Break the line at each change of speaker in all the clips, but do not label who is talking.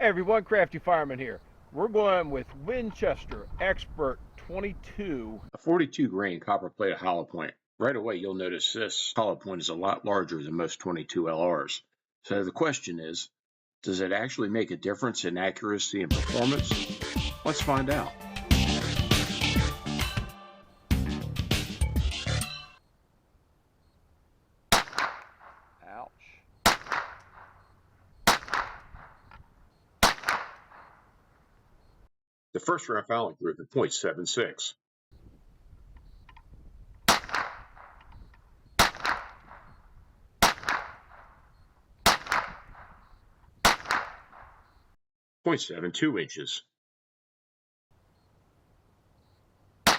Hey everyone, Crafty Fireman here. We're going with Winchester XPert22.
A 42 grain copper plated hollow point. Right away you'll notice this hollow point is a lot larger than most 22 LRs. So the question is, does it actually make a difference in accuracy and performance? Let's find out.
Ouch.
The first round fouling group at .76. .72 inches.
It's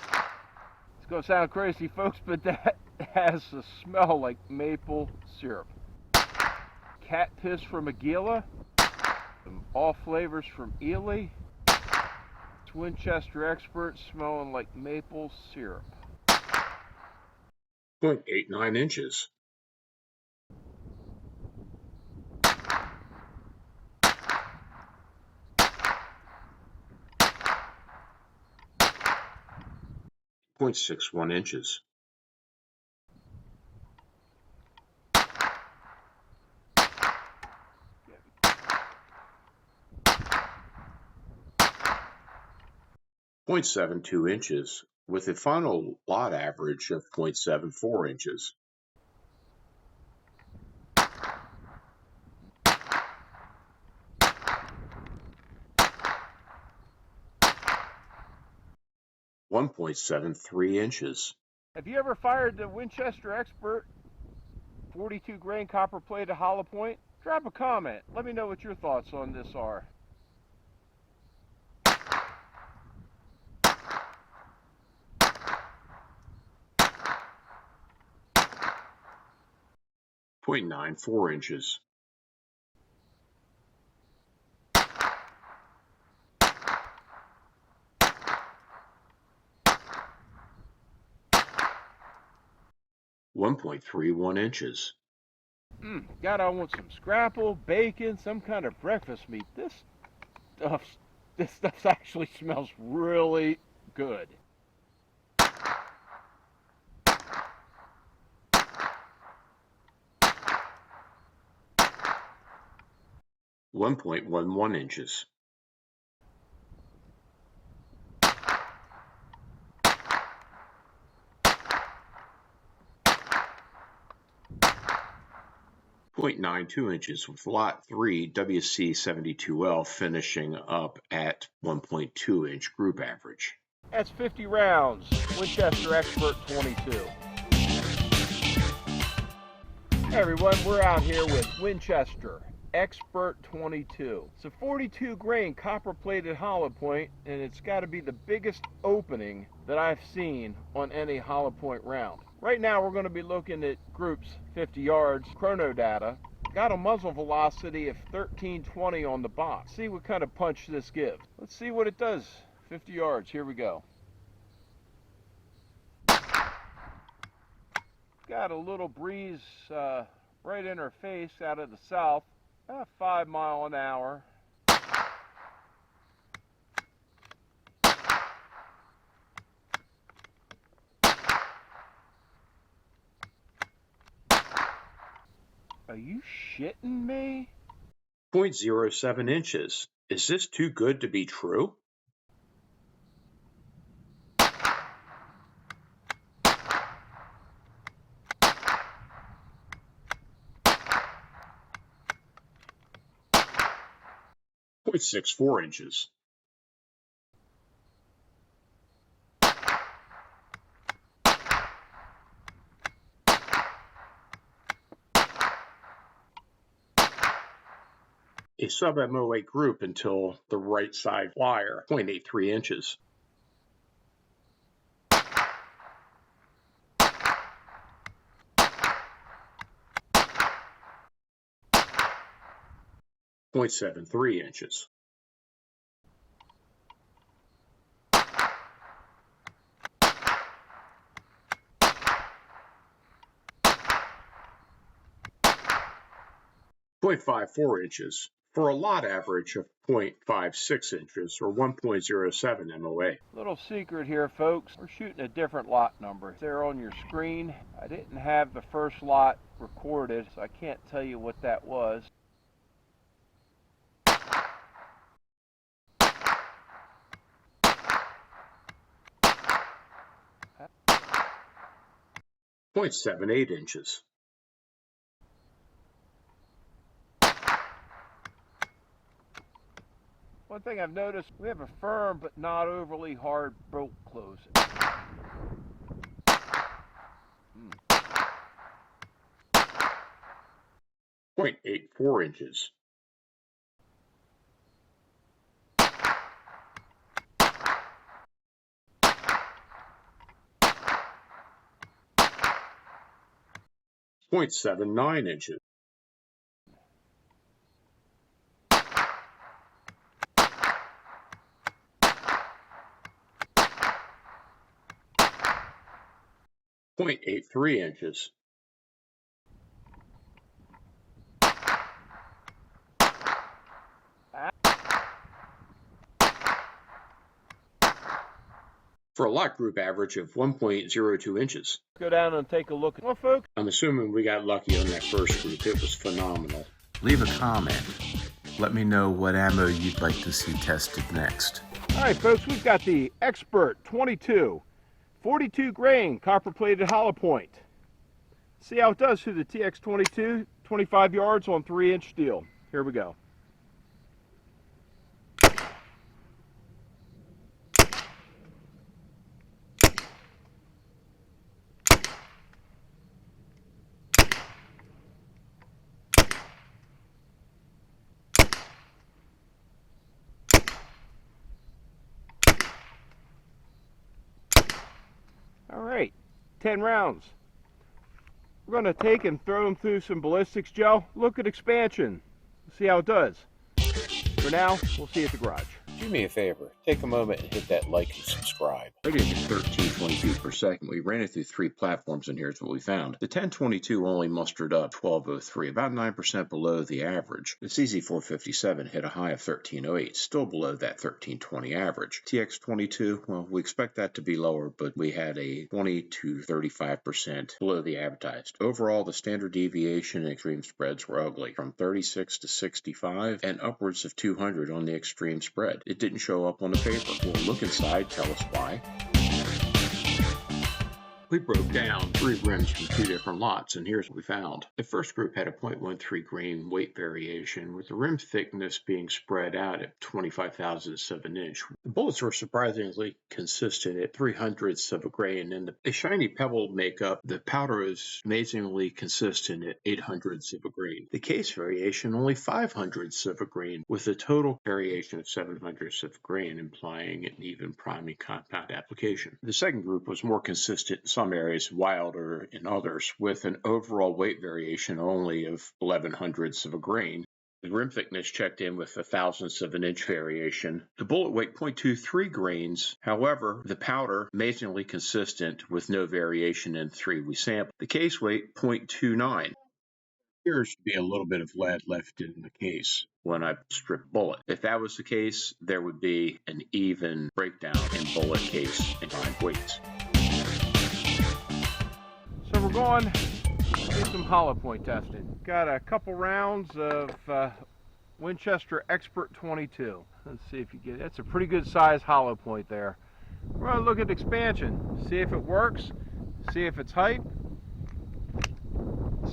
going to sound crazy, folks, but that has a smell like maple syrup. Cat piss from Aguila. All flavors from Ely. It's Winchester Xpert smelling like maple syrup.
0.89 inches. .61 inches. .72 inches with a final lot average of .74 inches. .73 inches.
Have you ever fired the Winchester Xpert 42 grain copper plated hollow point? Drop a comment. Let me know what your thoughts on this are.
.94 inches. .31 inches.
God, I want some scrapple, bacon, some kind of breakfast meat. This stuff actually smells really good.
1.11 inches. .92 inches with lot 3 WC72L finishing up at 1.2 inch group average.
That's 50 rounds, Winchester XPert22. Hey everyone, we're out here with Winchester XPert22. It's a 42 grain copper plated hollow point, and it's got to be the biggest opening that I've seen on any hollow point round. Right now we're going to be looking at groups 50 yards, chrono data. Got a muzzle velocity of 1320 on the box. See what kind of punch this gives. Let's see what it does. 50 yards, here we go. Got a little breeze right in her face out of the south, about 5 miles an hour. Are you shitting me?
0.07 inches. Is this too good to be true? .64 inches. A sub-MOA group until the right side flyer, 0.83 inches. .73 inches. .54 inches. for a lot average of 0.56 inches or 1.07 MOA.
Little secret here, folks. We're shooting a different lot number. It's there on your screen. I didn't have the first lot recorded, so I can't tell you what that was.
0.78 inches.
One thing I've noticed, we have a firm but not overly hard bolt closing.
0.84 inches. .79 inches. .83 inches. For a lot group average of 1.02 inches.
Go down and take a look. Well, folks,
I'm assuming we got lucky on that first group. It was phenomenal.
Leave a comment. Let me know what ammo you'd like to see tested next.
all right, folks, we've got the XPert22, 42 grain copper plated hollow point. See how it does through the TX22, 25 yards on 3-inch steel. Here we go. All right, 10 rounds. We're going to take and throw them through some ballistics gel. Look at expansion. See how it does. For now, we'll see you at the garage.
Do me a favor, take a moment and hit that like and subscribe.
Rated at 1320 feet per second. We ran it through 3 platforms, and here's what we found. The 1022 only mustered up 1203, about 9% below the average. The CZ457 hit a high of 1308, still below that 1320 average. TX22, well, we expect that to be lower, but we had a 20 to 35% below the advertised. Overall, the standard deviation and extreme spreads were ugly, from 36 to 65 and upwards of 200 on the extreme spread. It didn't show up on the paper. We'll look inside, tell us why. We broke down 3 rims from 2 different lots, and here's what we found. The first group had a 0.13 grain weight variation, with the rim thickness being spread out at 25 thousandths of an inch. The bullets were surprisingly consistent at 300ths of a grain, and the shiny pebble makeup, the powder is amazingly consistent at 800ths of a grain. The case variation only 500ths of a grain, with a total variation of 700ths of a grain, implying an even priming compound application. The second group was more consistent in some areas, wilder in others, with an overall weight variation only of 1100ths of a grain. The rim thickness checked in with a thousandths of an inch variation. The bullet weight 0.23 grains. However, the powder amazingly consistent with no variation in 3 we sampled. The case weight 0.29. There should be a little bit of lead left in the case when I strip bullet. If that was the case, there would be an even breakdown in bullet case and time weights.
So we're going to do some hollow point testing. Got a couple rounds of Winchester XPert22. Let's see if you get it. That's a pretty good size hollow point there. We're going to look at expansion, see if it works, see if it's hype,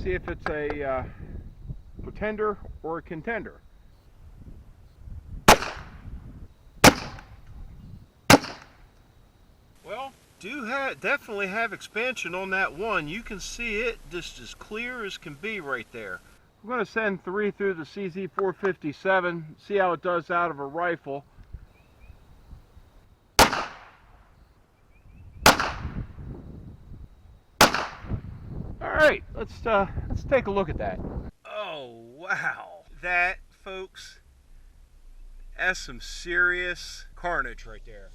see if it's a pretender or a contender. Well, definitely have expansion on that one. You can see it just as clear as can be right there. We're going to send 3 through the CZ457, see how it does out of a rifle. Alright, let's take a look at that. Oh, wow. That, folks, that's some serious carnage right there.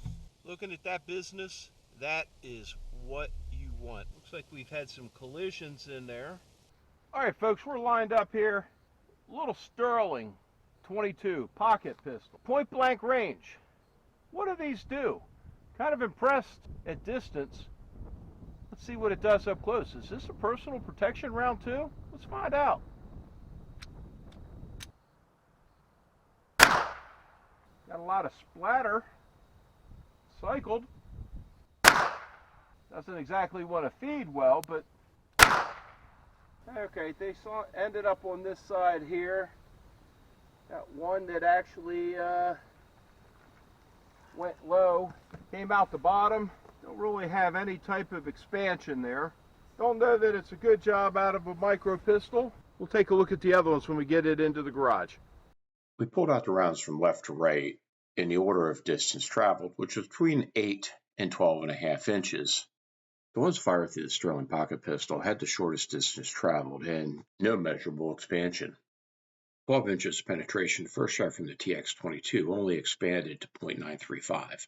Looking at that business, that is what you want. Looks like we've had some collisions in there. All right, folks, we're lined up here. A little Sterling 22 pocket pistol. Point blank range. What do these do? Kind of impressed at distance. Let's see what it does up close. Is this a personal protection round too? Let's find out. Got a lot of splatter. Cycled. Doesn't exactly want to feed well, but okay, they ended up on this side here. Got one that actually went low, came out the bottom. Don't really have any type of expansion there. Don't know that it's a good job out of a micro pistol. We'll take a look at the other ones when we get it into the garage.
We pulled out the rounds from left to right in the order of distance traveled, which was between 8 and 12.5 inches. The ones fired through the Sterling pocket pistol had the shortest distance traveled and no measurable expansion. 12 inches penetration, the first shot from the TX22 only expanded to .935,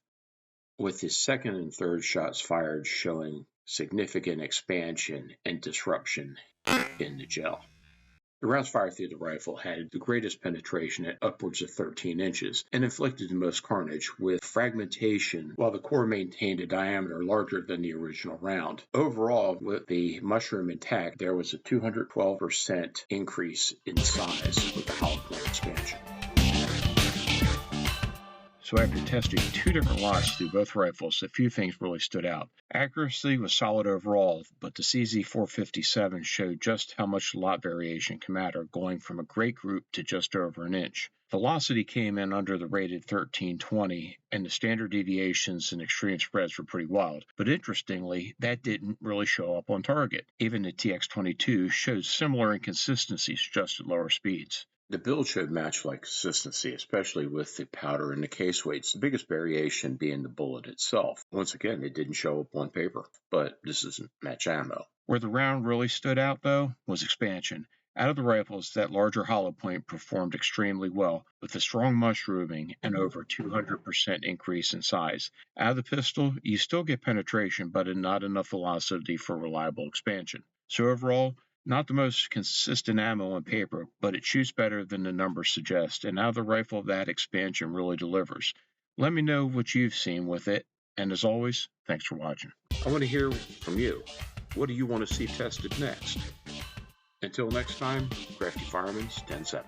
with his second and third shots fired showing significant expansion and disruption in the gel. The rounds fired through the rifle had the greatest penetration at upwards of 13 inches and inflicted the most carnage with fragmentation, while the core maintained a diameter larger than the original round. Overall, with the mushroom intact, there was a 212% increase in size with the hollow point expansion. So after testing 2 different lots through both rifles, a few things really stood out. Accuracy was solid overall, but the CZ457 showed just how much lot variation can matter, going from a great group to just over an inch. Velocity came in under the rated 1320, and the standard deviations and extreme spreads were pretty wild. But interestingly, that didn't really show up on target. Even the TX22 showed similar inconsistencies, just at lower speeds. The build showed match-like consistency, especially with the powder and the case weights, the biggest variation being the bullet itself. Once again, it didn't show up on paper, but this isn't match ammo. Where the round really stood out, though, was expansion. Out of the rifles, that larger hollow point performed extremely well, with a strong mushrooming and over 200% increase in size. Out of the pistol, you still get penetration, but not enough velocity for reliable expansion. So overall, not the most consistent ammo on paper, but it shoots better than the numbers suggest, and out of the rifle, that expansion really delivers. Let me know what you've seen with it, and as always, thanks for watching. I want to hear from you. What do you want to see tested next? Until next time, Crafty Fireman's 10-7.